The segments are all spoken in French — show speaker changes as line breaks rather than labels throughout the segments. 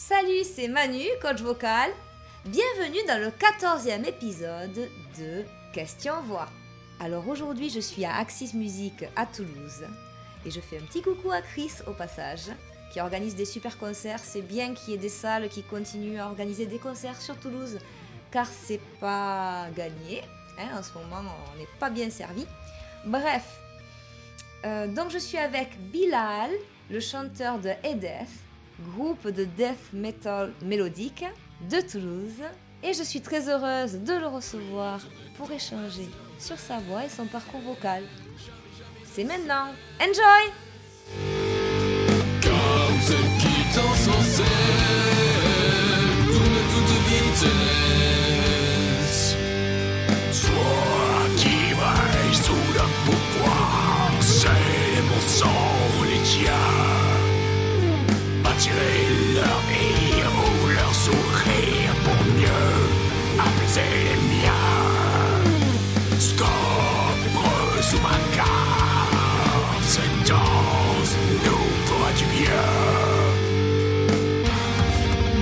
Salut, c'est Manu, coach vocal. Bienvenue dans le 14e épisode de Question Voix. Alors aujourd'hui, je suis à Axis Musique à Toulouse et je fais un petit coucou à Chris au passage, qui organise des super concerts. C'est bien qu'il y ait des salles qui continuent à organiser des concerts sur Toulouse, car c'est pas gagné. En ce moment, on n'est pas bien servi. Bref, donc je suis avec Bilal, le chanteur de Edeth, groupe de death metal mélodique de Toulouse, et je suis très heureuse de le recevoir pour échanger sur sa voix et son parcours vocal. C'est maintenant. Enjoy!
Comme ceux qui t'ont censé tourne toute vitesse. Toi qui veilles sous le pouvoir, c'est mon sang les tiens. Attirer leur rire ou leur sourire pour mieux apaiser les miens. Stop, sous ma carte, cette danse nous fera du bien.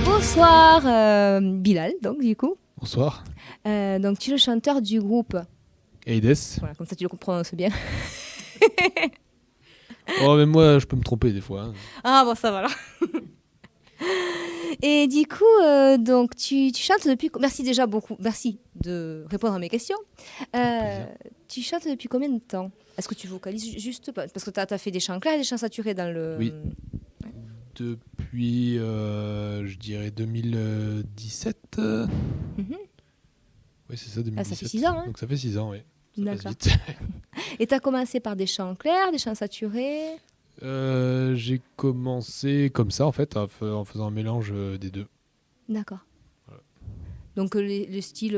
Bonsoir Bilal, donc du coup.
Bonsoir.
Donc tu es le chanteur du groupe.
Edeth.
Voilà, comme ça tu le prononces bien.
Oh, même moi, je peux me tromper des fois.
Ah bon, ça va alors. Et du coup, donc tu chantes depuis... Merci déjà beaucoup, merci de répondre à mes questions. Tu chantes depuis combien de temps? Est-ce que tu vocalises juste... Parce que tu as fait des chants clairs et des chants saturés dans le...
Oui. Depuis, je dirais 2017.
Mhm.
Oui, c'est ça, 2017.
Ah, ça fait 6 ans, hein.
Donc ça fait 6 ans, oui. Ça passe
D'accord.
vite.
Et tu as commencé par des chants clairs, des chants saturés?
J'ai commencé comme ça, en fait, en faisant un mélange des deux.
D'accord.
Voilà.
Donc les styles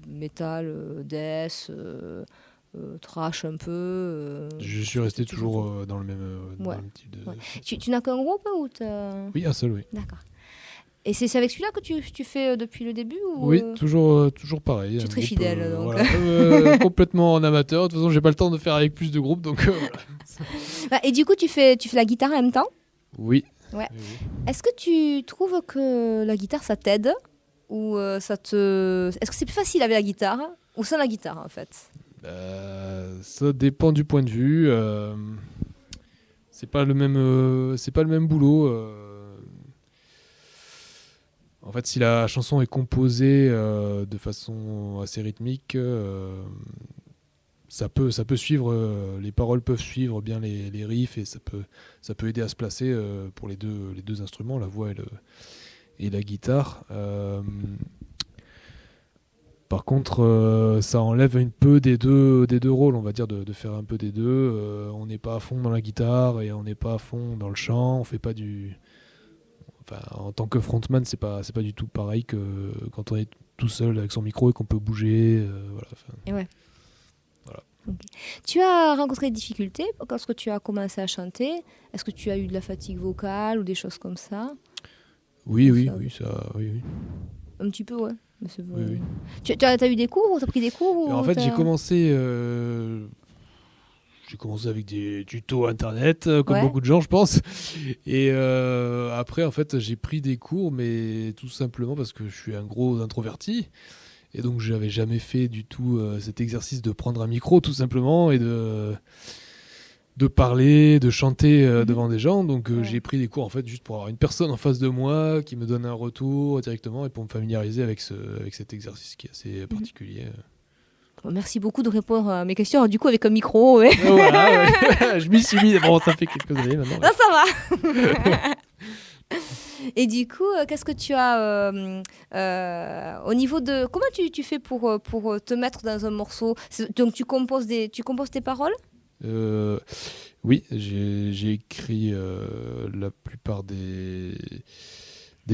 metal, death, trash un peu.
Je suis resté toujours dans le même, dans
Ouais.
le même type de...
Ouais. Tu n'as qu'un groupe ou
Oui, un seul, oui.
D'accord. Et c'est avec celui-là que tu fais depuis le début ou...
Oui, toujours pareil.
Tu es
un
très
groupe,
fidèle, donc.
voilà, complètement en amateur. De toute façon, j'ai pas le temps de faire avec plus de groupes, donc voilà.
Et du coup, tu fais la guitare en même temps?
Oui.
Ouais.
Oui, oui.
Est-ce que tu trouves que la guitare, ça t'aide? Ou ça te... Est-ce que c'est plus facile avec la guitare ou sans la guitare, en fait?
Ça dépend du point de vue. C'est pas le même boulot. En fait, si la chanson est composée de façon assez rythmique, ça peut suivre. Les paroles peuvent suivre bien les riffs et ça peut aider à se placer pour les deux instruments, la voix et la guitare. Par contre, ça enlève un peu des deux rôles, on va dire, de faire un peu des deux. On n'est pas à fond dans la guitare et on n'est pas à fond dans le chant. On fait pas du... Enfin, en tant que frontman, c'est pas du tout pareil que quand on est tout seul avec son micro et qu'on peut bouger. Voilà.
Et ouais.
Voilà.
Okay. Tu as rencontré des difficultés lorsque tu as commencé à chanter? Est-ce que tu as eu de la fatigue vocale ou des choses comme ça?
Oui,
Ça-
oui.
Un petit peu, ouais. Mais c'est
Oui, oui.
Tu as eu des cours? Tu as pris des cours ou
En fait,
t'as-
j'ai commencé avec des tutos internet, comme
Ouais.
beaucoup de gens, je pense. Et après, en fait, j'ai pris des cours, mais tout simplement parce que je suis un gros introverti. Et donc, je n'avais jamais fait du tout cet exercice de prendre un micro, tout simplement, et de parler, de chanter devant des gens. Donc,
Ouais.
j'ai pris des cours, en fait, juste pour avoir une personne en face de moi qui me donne un retour directement et pour me familiariser avec cet exercice qui est assez particulier.
Bon, merci beaucoup de répondre à mes questions. Du coup, avec un micro, ouais.
Voilà, ouais. Je m'y suis mis. Bon, ça fait quelques années maintenant.
Là, ça va. Et du coup, qu'est-ce que tu as au niveau de... Comment tu fais pour te mettre dans un morceau? Donc, tu composes tes paroles?
Oui, j'ai écrit la plupart des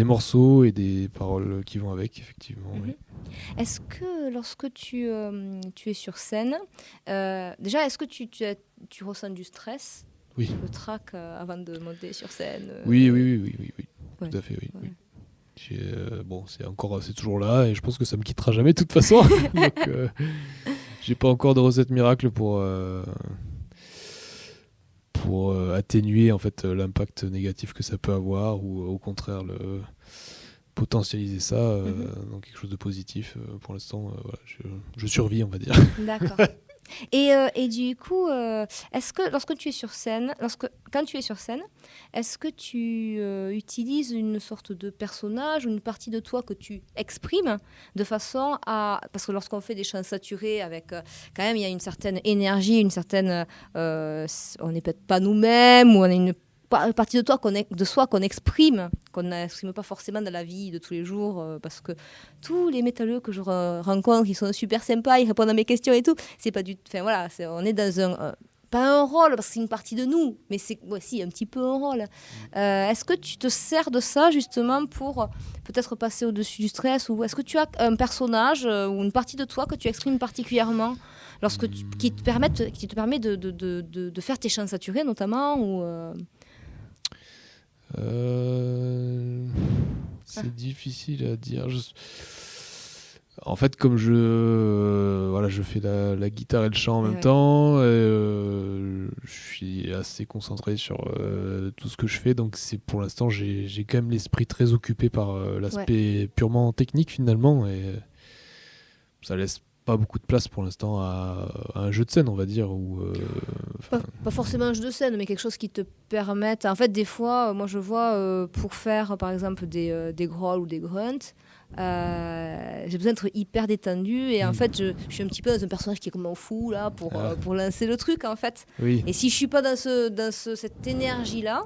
morceaux et des paroles qui vont avec, effectivement. Oui.
Est-ce que lorsque tu es sur scène, déjà, est-ce que tu ressens du stress?
Oui.
Le trac avant de monter sur scène?
Oui.
Ouais.
Tout à fait, oui.
Ouais.
Bon, c'est toujours là et je pense que ça me quittera jamais de toute façon. Donc, j'ai pas encore de recette miracle pour pour atténuer en fait l'impact négatif que ça peut avoir ou au contraire potentialiser ça dans quelque chose de positif. Pour l'instant, voilà, je survis, on va dire.
D'accord. Et du coup, est-ce que lorsque tu es sur scène, quand tu es sur scène, est-ce que tu utilises une sorte de personnage ou une partie de toi que tu exprimes de façon à... Parce que lorsqu'on fait des chants saturés avec... quand même, il y a une certaine énergie, une certaine... on n'est peut-être pas nous-mêmes, ou on a une partie de soi qu'on n'exprime pas forcément dans la vie de tous les jours, parce que tous les métalleux que je rencontre, ils sont super sympas, ils répondent à mes questions et tout, c'est pas du... Enfin voilà, on est dans un... pas un rôle, parce que c'est une partie de nous, mais c'est aussi un petit peu un rôle. Est-ce que tu te sers de ça justement pour peut-être passer au-dessus du stress, ou est-ce que tu as un personnage ou une partie de toi que tu exprimes particulièrement qui te permet de faire tes chants saturés notamment, ou
c'est difficile à dire. En fait, comme je fais la guitare et le chant en même temps, je suis assez concentré sur tout ce que je fais. Donc, pour l'instant, j'ai quand même l'esprit très occupé par l'aspect purement technique finalement, et ça laisse pas beaucoup de place pour l'instant à un jeu de scène, on va dire, ou
pas forcément un jeu de scène, mais quelque chose qui te permette... En fait, des fois, moi je vois, pour faire par exemple des growls ou des grunts, j'ai besoin d'être hyper détendu, et en fait je suis un petit peu dans un personnage qui est comme un fou là pour lancer le truc en fait.
Oui.
Et si je suis pas dans cette énergie là,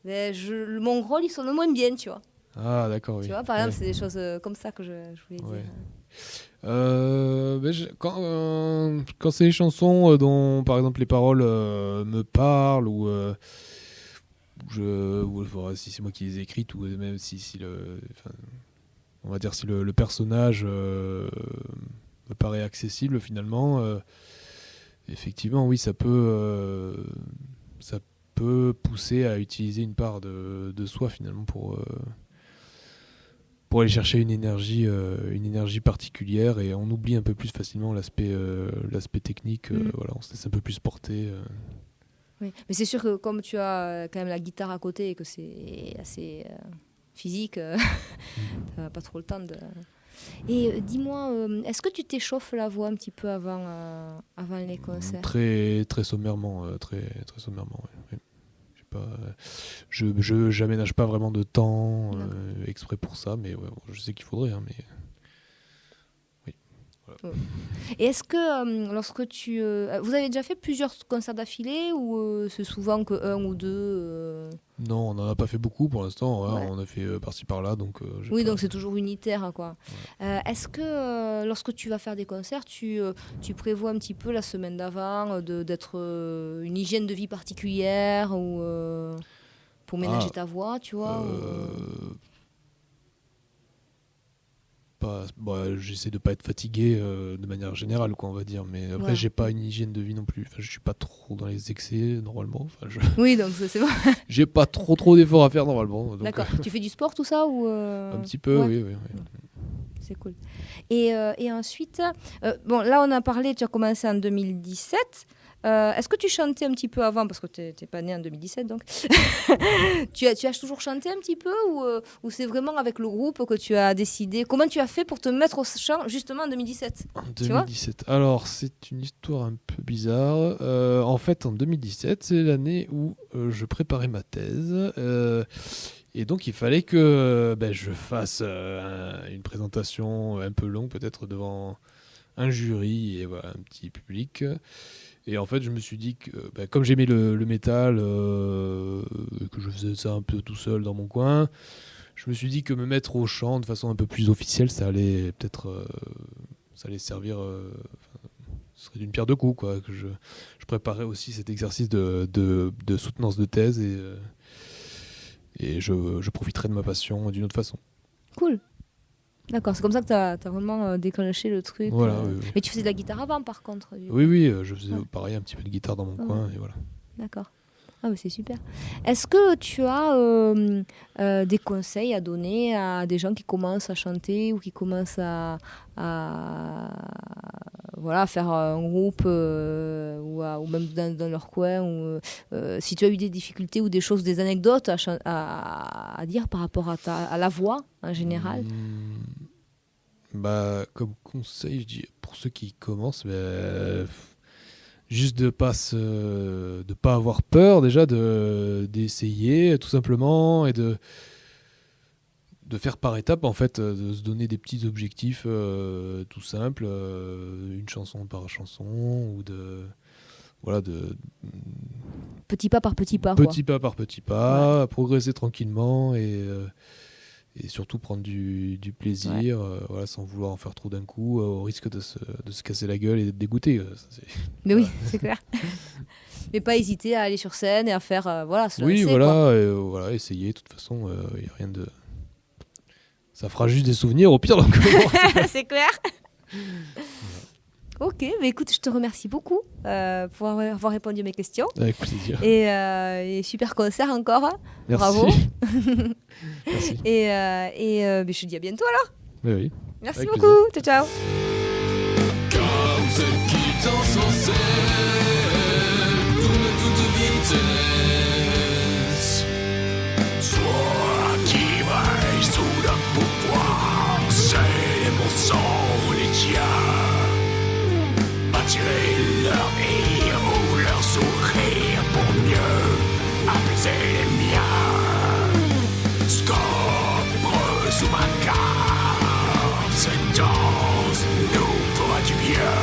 mon growl il sonne moins bien, tu vois.
Ah d'accord, oui.
Tu vois, par exemple, c'est des choses comme ça que je voulais dire.
Quand c'est des chansons dont par exemple les paroles me parlent, ou si c'est moi qui les ai écrites, ou même si on va dire si le personnage me paraît accessible finalement, effectivement oui, ça peut pousser à utiliser une part de soi finalement pour aller chercher une énergie particulière, et on oublie un peu plus facilement l'aspect technique. Voilà, on se laisse un peu plus porter.
Oui, mais c'est sûr que comme tu as quand même la guitare à côté et que c'est assez physique, t'as pas trop le temps de... Et dis-moi, est-ce que tu t'échauffes la voix un petit peu avant les concerts?
Très, très sommairement, très sommairement, oui. J'aménage pas vraiment de temps exprès pour ça, mais ouais, je sais qu'il faudrait, mais oui. Voilà.
Et est-ce que lorsque vous avez déjà fait plusieurs concerts d'affilée, ou c'est souvent que un ou deux
Non, on n'en a pas fait beaucoup pour l'instant. On a fait par-ci par-là, donc.
Donc c'est toujours unitaire, quoi. Ouais. Est-ce que lorsque tu vas faire des concerts, tu prévois un petit peu la semaine d'avant d'être une hygiène de vie particulière, ou pour ménager ta voix, tu vois
j'essaie de pas être fatigué de manière générale, quoi, on va dire, mais après j'ai pas une hygiène de vie non plus. Je suis pas trop dans les excès normalement.
Oui, donc c'est bon.
J'ai pas trop d'efforts à faire normalement. Donc...
D'accord. Tu fais du sport, tout ça, ou
Un petit peu, oui.
C'est cool. Et ensuite, là on a parlé, tu as commencé en 2017. Est-ce que tu chantais un petit peu avant, parce que tu n'es pas né en 2017, donc tu as toujours chanté un petit peu, ou c'est vraiment avec le groupe que tu as décidé? Comment tu as fait pour te mettre au chant justement en 2017?
En 2017, alors c'est une histoire un peu bizarre. En fait, en 2017, c'est l'année où je préparais ma thèse. Et donc il fallait que je fasse une présentation un peu longue, peut-être devant un jury et voilà, un petit public. Et en fait, je me suis dit que, comme j'aimais le métal, que je faisais ça un peu tout seul dans mon coin, je me suis dit que me mettre au chant de façon un peu plus officielle, ça allait peut-être ça allait servir, ce serait d'une pierre deux coups, quoi. Que je préparais aussi cet exercice de soutenance de thèse, et je profiterai de ma passion d'une autre façon.
Cool. D'accord, c'est comme ça que tu as vraiment déclenché le truc.
Voilà, oui.
Mais tu faisais de la guitare avant, par contre?
Oui, je faisais pareil, un petit peu de guitare dans mon coin, et voilà.
D'accord. Ah oui, c'est super. Est-ce que tu as des conseils à donner à des gens qui commencent à chanter, ou qui commencent à faire un groupe ou même dans leur coin. Ou, si tu as eu des difficultés ou des anecdotes à dire par rapport à la voix en général.
Comme conseil, je dis pour ceux qui commencent, juste de pas avoir peur déjà d'essayer tout simplement et de faire par étapes en fait, de se donner des petits objectifs tout simples, une chanson par chanson ou
petit pas par petit pas.
Petit pas par petit pas, progresser tranquillement et surtout prendre du plaisir, sans vouloir en faire trop d'un coup, au risque de se casser la gueule et d'être dégoûté.
Mais oui, c'est clair. Mais pas hésiter à aller sur scène et à faire, se
oui,
lancer,
essayer. De toute façon, y a rien de... Ça fera juste des souvenirs, au pire. Donc,
c'est clair. Ok, mais écoute, je te remercie beaucoup pour avoir répondu à mes questions.
Avec plaisir.
Et super concert encore.
Merci.
Bravo.
Merci.
Et je te dis à bientôt alors.
Oui.
Merci
Avec
beaucoup. Ciao, ciao.
Comme ceux qui dansent en scène, tournent toute vitesse. Toi qui veilles sous le pouvoir, c'est mon sang, les tiens. M'attirer leur rire ou leur sourire pour mieux apaiser les miens. Sobre sous ma garde, cette danse nous fera du bien.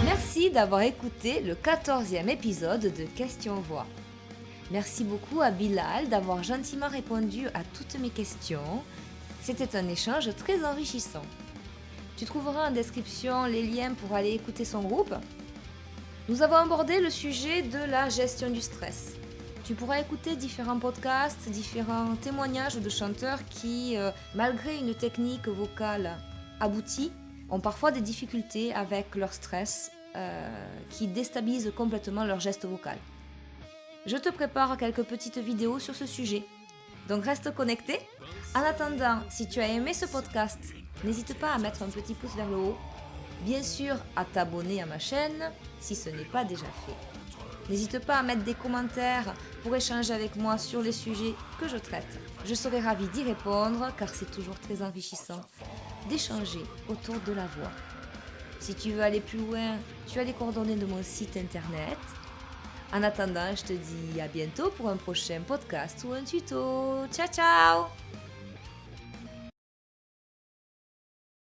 Merci d'avoir écouté le 14e épisode de Question Voix. Merci beaucoup à Bilal d'avoir gentiment répondu à toutes mes questions. C'était un échange très enrichissant. Tu trouveras en description les liens pour aller écouter son groupe. Nous avons abordé le sujet de la gestion du stress. Tu pourras écouter différents podcasts, différents témoignages de chanteurs qui, malgré une technique vocale aboutie, ont parfois des difficultés avec leur stress qui déstabilise complètement leur geste vocal. Je te prépare quelques petites vidéos sur ce sujet. Donc reste connecté. En attendant, si tu as aimé ce podcast, n'hésite pas à mettre un petit pouce vers le haut. Bien sûr, à t'abonner à ma chaîne si ce n'est pas déjà fait. N'hésite pas à mettre des commentaires pour échanger avec moi sur les sujets que je traite. Je serai ravie d'y répondre car c'est toujours très enrichissant d'échanger autour de la voix. Si tu veux aller plus loin, tu as les coordonnées de mon site internet. En attendant, je te dis à bientôt pour un prochain podcast ou un tuto. Ciao, ciao!